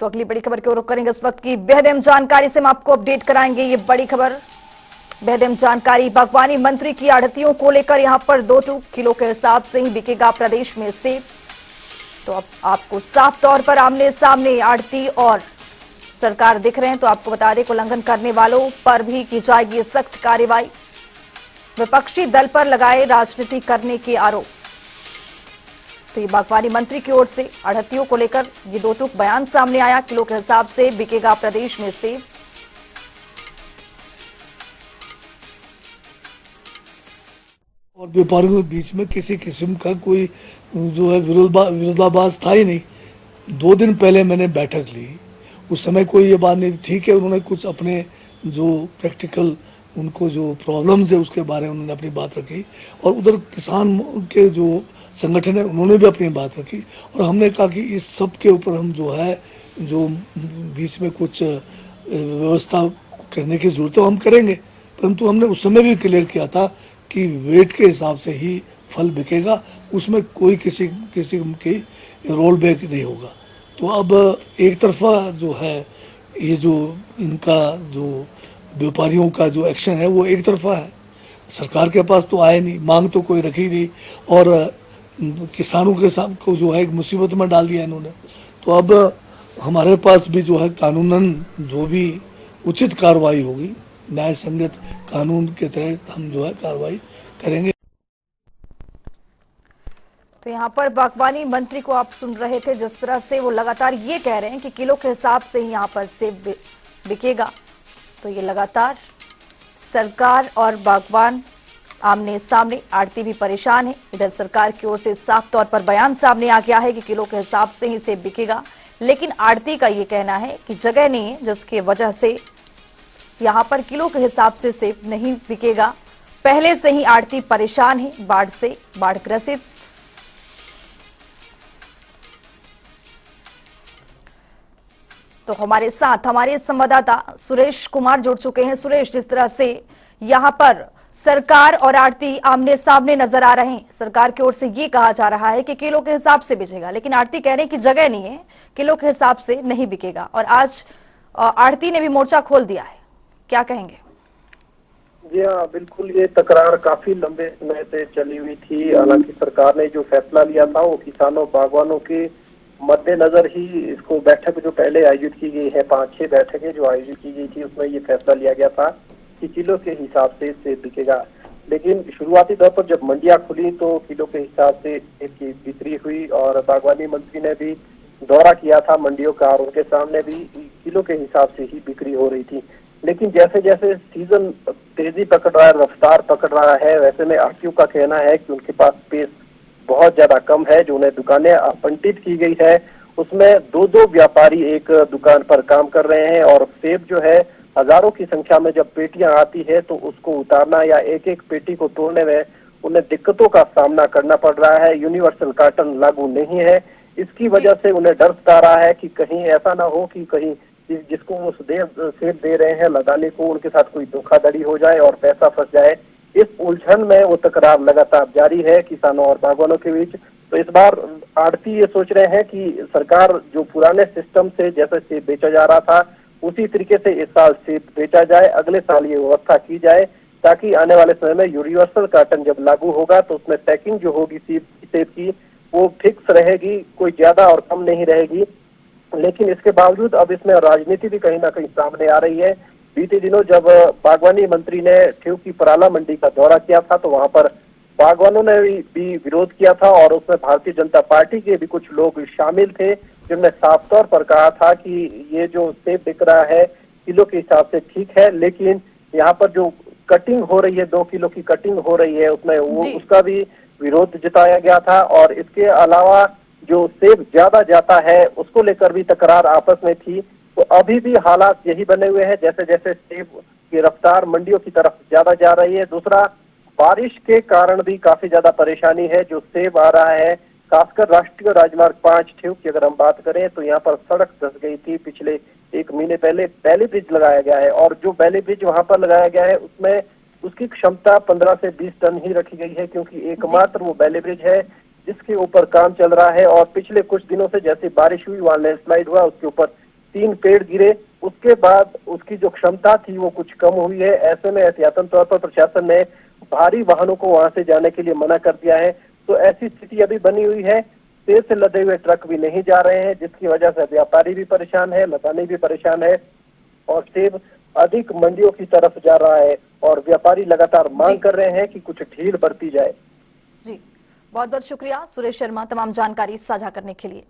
तो अगली बड़ी खबर की ओर रुख करेंगे। इस वक्त की बेहद अहम जानकारी से हम आपको अपडेट कराएंगे। ये बड़ी खबर, बेहद अहम जानकारी। बागवानी मंत्री की आढ़तियों को लेकर यहां पर 2 किलो के हिसाब से ही बिकेगा प्रदेश में सेब। तो अब आपको साफ तौर पर आमने सामने आढ़ती और सरकार दिख रहे हैं। तो आपको बता दें, उल्लंघन करने वालों पर भी की जाएगी सख्त कार्रवाई। विपक्षी दल पर लगाए राजनीति करने के आरोप। तो ये बागवानी मंत्री की ओर से आढ़तियों को लेकर ये 2 टूक बयान सामने आया। किलो के हिसाब से बिकेगा प्रदेश में सेब। और व्यापारियों के बीच में किसी किस्म का कोई जो है विरोधाभास था ही नहीं। 2 दिन पहले मैंने बैठक ली, उस समय कोई ये बात नहीं। ठीक है, उन्होंने कुछ अपने जो प्रैक्टिकल उनको जो प्रॉब्लम्स है उसके बारे में उन्होंने अपनी बात रखी, और उधर किसान के जो संगठन है उन्होंने भी अपनी बात रखी। और हमने कहा कि इस सब के ऊपर हम जो है जो बीच में कुछ व्यवस्था करने की जरूरत है वो हम करेंगे। परंतु हमने उस समय भी क्लियर किया था कि वेट के हिसाब से ही फल बिकेगा, उसमें कोई किसी की रोल बैक नहीं होगा। तो अब एक तरफा जो है ये जो इनका जो व्यापारियों का जो एक्शन है वो एक तरफा है। सरकार के पास तो आए नहीं, मांग तो कोई रखी नहीं, और किसानों के साथ को जो है एक मुसीबत में डाल दिया इन्होंने। तो अब हमारे पास भी जो है कानूनन जो भी उचित कार्रवाई होगी, न्याय संगत कानून के तहत हम जो है कार्रवाई करेंगे। तो यहाँ पर बागवानी मंत्री को आप सुन रहे थे, जिस तरह से वो लगातार ये कह रहे हैं कि किलो के हिसाब से ही यहाँ पर सेब बिकेगा। तो ये लगातार सरकार और बागवान आमने सामने, आड़ती भी परेशान है। इधर सरकार की ओर से साफ तौर पर बयान सामने आ गया है कि किलो के हिसाब से ही सेब बिकेगा, लेकिन आड़ती का ये कहना है कि जगह नहीं है, जिसकी वजह से यहाँ पर किलो के हिसाब से सेब नहीं बिकेगा। पहले से ही आड़ती परेशान है बाढ़ ग्रसित। तो हमारे साथ हमारे संवाददाता सुरेश कुमार जुड़ चुके हैं। सुरेश, जिस तरह से यहाँ पर सरकार और आड़ती आमने सामने नजर आ रहे हैं, सरकार की ओर से ये कहा जा रहा है कि किलो के हिसाब से बिकेगा, लेकिन आड़ती कह रहे हैं कि जगह नहीं है, किलो के हिसाब से नहीं बिकेगा। और आज आड़ती ने भी मोर्चा खोल दिया है, क्या कहेंगे? जी हाँ, बिल्कुल। ये तकरार काफी लंबे समय से चली हुई थी। हालांकि सरकार ने जो फैसला लिया था वो किसानों बागवानों के मद्देनजर ही इसको बैठक जो पहले आयोजित की गई है, 5-6 बैठकें जो आयोजित की गई थी, उसमें ये फैसला लिया गया था कि किलो के हिसाब से सेब बिकेगा। लेकिन शुरुआती तौर पर जब मंडियां खुली तो किलो के हिसाब से सेब की बिक्री हुई, और बागवानी मंत्री ने भी दौरा किया था मंडियों का, और उनके सामने भी किलो के हिसाब से ही बिक्री हो रही थी। लेकिन जैसे जैसे सीजन तेजी पकड़ रहा है, रफ्तार पकड़ रहा है, वैसे में आड़तियों का कहना है कि उनके पास स्पेस बहुत ज्यादा कम है। जो उन्हें दुकानें आवंटित की गई है उसमें 2-2 व्यापारी एक दुकान पर काम कर रहे हैं, और सेब जो है हजारों की संख्या में जब पेटियां आती है तो उसको उतारना या एक एक पेटी को तोड़ने में उन्हें दिक्कतों का सामना करना पड़ रहा है। यूनिवर्सल कार्टन लागू नहीं है, इसकी वजह से उन्हें डर सता रहा है कि कहीं ऐसा ना हो कि कहीं जिसको वो सेब दे रहे हैं लगाने को, उनके साथ कोई धोखाधड़ी हो जाए और पैसा फंस जाए। इस उलझन में वो तकरार लगातार जारी है किसानों और बागवानों के बीच। तो इस बार आड़ती ये सोच रहे हैं कि सरकार जो पुराने सिस्टम से जैसे सेब बेचा जा रहा था उसी तरीके से इस साल सेब बेचा जाए, अगले साल ये व्यवस्था की जाए, ताकि आने वाले समय में यूनिवर्सल कार्टन जब लागू होगा तो उसमें पैकिंग जो होगी सेब की वो फिक्स रहेगी, कोई ज्यादा और कम नहीं रहेगी। लेकिन इसके बावजूद अब इसमें राजनीति भी कहीं ना कहीं सामने आ रही है। बीते दिनों जब बागवानी मंत्री ने ठेव की पराला मंडी का दौरा किया था तो वहां पर बागवानों ने भी विरोध किया था, और उसमें भारतीय जनता पार्टी के भी कुछ लोग शामिल थे, जिन्होंने साफ तौर पर कहा था कि ये जो सेब बिक रहा है किलो के हिसाब से ठीक है, लेकिन यहाँ पर जो कटिंग हो रही है, 2 किलो की कटिंग हो रही है, उसमें वो उसका भी विरोध जताया गया था। और इसके अलावा जो सेब ज्यादा जाता है उसको लेकर भी तकरार आपस में थी। तो अभी भी हालात यही बने हुए हैं, जैसे जैसे सेब की रफ्तार मंडियों की तरफ ज्यादा जा रही है। दूसरा, बारिश के कारण भी काफी ज्यादा परेशानी है। जो सेब आ रहा है, खासकर राष्ट्रीय राजमार्ग 5 ठेव की अगर हम बात करें तो यहाँ पर सड़क धंस गई थी। पिछले 1 महीने पहले बैली ब्रिज लगाया गया है, और जो बैली ब्रिज वहां पर लगाया गया है उसमें उसकी क्षमता 15 से 20 टन ही रखी गई है, क्योंकि एकमात्र वो बैली ब्रिज है जिसके ऊपर काम चल रहा है। और पिछले कुछ दिनों से जैसे बारिश हुई, वहां लैंडस्लाइड हुआ, उसके ऊपर 3 पेड़ गिरे, उसके बाद उसकी जो क्षमता थी वो कुछ कम हुई है। ऐसे में एहतियातन तौर पर प्रशासन ने भारी वाहनों को वहां से जाने के लिए मना कर दिया है। तो ऐसी स्थिति अभी बनी हुई है, सेब से लदे हुए ट्रक भी नहीं जा रहे हैं, जिसकी वजह से व्यापारी भी परेशान है, लदानी भी परेशान है और सेब अधिक मंडियों की तरफ जा रहा है और व्यापारी लगातार मांग कर रहे हैं कि कुछ ढील बरती जाए। जी, बहुत बहुत शुक्रिया सुरेश शर्मा तमाम जानकारी साझा करने के लिए।